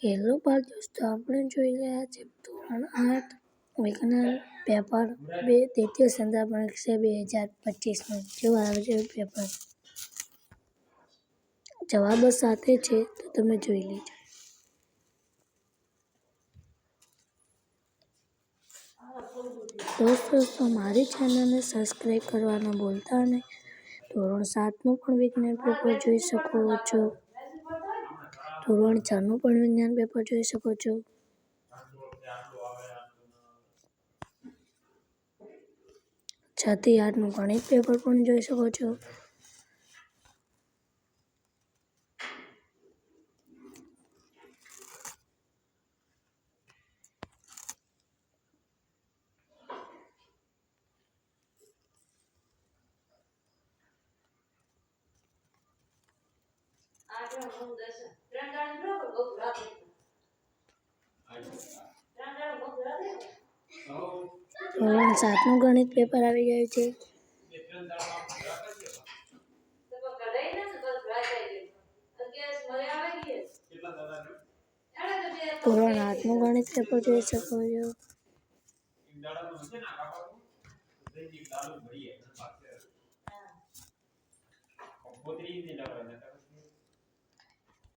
Hello બાળ દોસ્તો, આપણે જોઈ રહ્યા છે ધોરણ 8 વિજ્ઞાન પેપર 2 દ્વિતીય સંદર્ભ પરીક્ષા 2025નું જેવું આવે છે પેપર. જવાબો સાથે છે તો તમે જોઈ લેજો. દોસ્તો મારી ચેનલને સબસ્ક્રાઈબ કરવાના ભૂલતા નહીં. ધોરણ 7નું પણ વિજ્ઞાન પેપર જોઈ શકો છો. ધોરણ 4નું પણ વિજ્ઞાન પેપર જોઈ શકો છો. 6 થી 8નું ગણિત પેપર પણ જોઈ શકો છો. ધોરણ 7નું ગણિત પેપર આવી ગયું છે. ધોરણ 8નું ગણિત પેપર જોઈ શકો છો.